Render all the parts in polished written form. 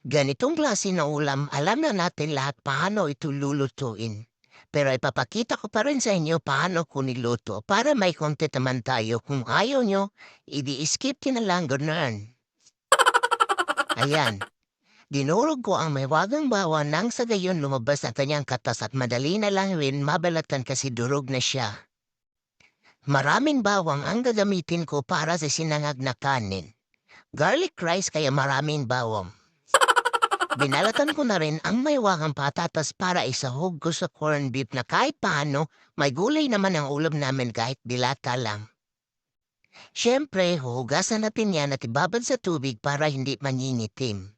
Ganitong klase na ulam, alam na natin lahat paano ito lulutuin. Pero ipapakita ko pa rin sa inyo paano ko niluto para may content naman tayo. Kung ayaw nyo, i-skip nyo na lang ganun. Ayan, dinurog ko ang may wagang bawa nang sa gayon lumabas ang kanyang katas at madali na lang rin mabalatan kasi durog na siya. Maraming bawang ang gagamitin ko para sa sinangag na kanin. Garlic rice kaya maraming bawang. Binalatan ko na rin ang maywakang patatas para isahog ko sa corned beef na kahit paano, may gulay naman ang ulam namin kahit dilata lang. Siyempre, huhugasan natin yan at ibabad sa tubig para hindi mangingitim.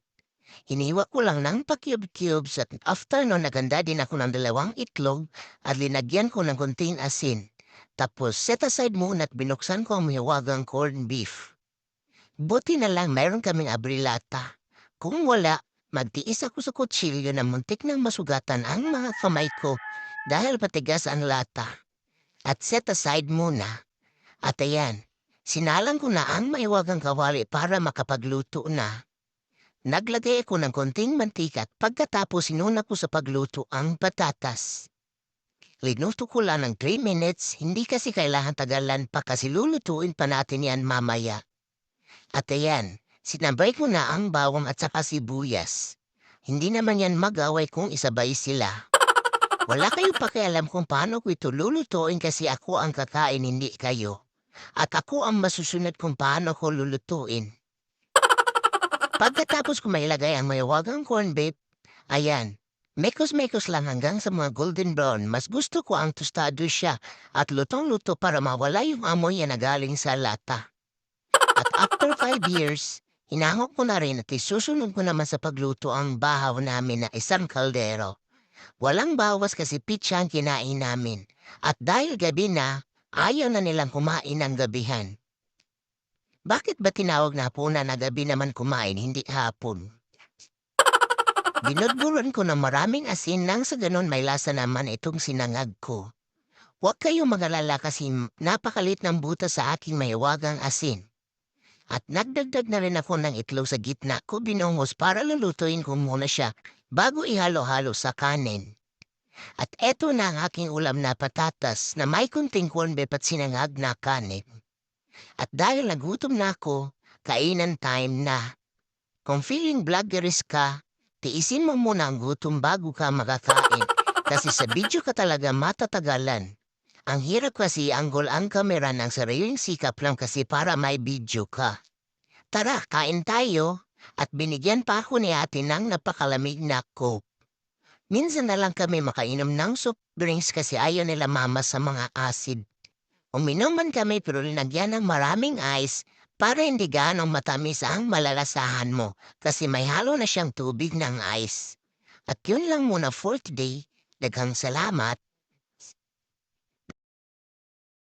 Hiniwa ko lang ng pa-cube-cubes at after no naganda din ako ng 2 itlog at linagyan ko ng konting asin. Tapos set aside muna at binuksan ko ang mahiwagang corned beef. Buti na lang mayroon kaming abrilata. Kung wala, magtiis ako sa kutsilyo na muntik nang masugatan ang mga kamay ko dahil patigas ang lata. At set aside muna. At ayan, sinalang ko na ang maiwagang kawali para makapagluto na. Naglagay ako ng konting mantika at pagkatapos sinuna ko sa pagluto ang patatas. Linuto ko lang ng 3 minutes, hindi kasi kailangan tagalan pa kasi lulutuin pa natin yan mamaya. At ayan, sinabay ko na ang bawang at saka sibuyas. Hindi naman yan mag-away kung isabay sila. Wala kayong pakialam kung paano ko ito lulutuin kasi ako ang kakain hindi kayo. At ako ang masusunod kung paano ko lulutuin. Pagkatapos ko mailagay ang mayawagang corned beef, ayan, mekos-mekos lang hanggang sa mga golden brown. Mas gusto ko ang tostado siya at lutong-luto para mawala yung amoy na galing sa lata. At after 5 years, hinangok ko na rin at isusunod ko naman sa pagluto ang bahaw namin na isang kaldero. Walang bawas kasi pitsa ang kinain namin. At dahil gabi na, ayaw na nilang kumain ng gabihan. Bakit ba tinawag na hapunan na gabi naman kumain, hindi hapon? Binudburan ko ng maraming asin nang sa ganon may lasa naman itong sinangag ko. Huwag kayong magalala kasi napakalit ng buta sa aking mahiwagang asin. At nagdagdag na rin ako ng itlog sa gitna ko binungos para lulutuin ko muna siya bago ihalo-halo sa kanin. At eto na ang aking ulam na patatas na may kunting corned beef at sinangag na kanin. At dahil nagutom na ako, kainan time na. Kung feeling vloggeris ka, tiisin mo muna ang gutom bago ka makakain kasi sa video ka talaga matatagalan. Ang hirap kasi anggol ang kamera ng sariling sikap lang kasi para may video ka. Tara, kain tayo. At binigyan pa ako ni ate ng napakalamig na coke. Minsan na lang kami makainom ng soft drinks kasi ayaw nila mama sa mga acid. Uminom man kami pero linagyan ng maraming ice para hindi ganong matamis ang malalasahan mo kasi may halo na siyang tubig ng ice. At yun lang muna for today. Daghang salamat.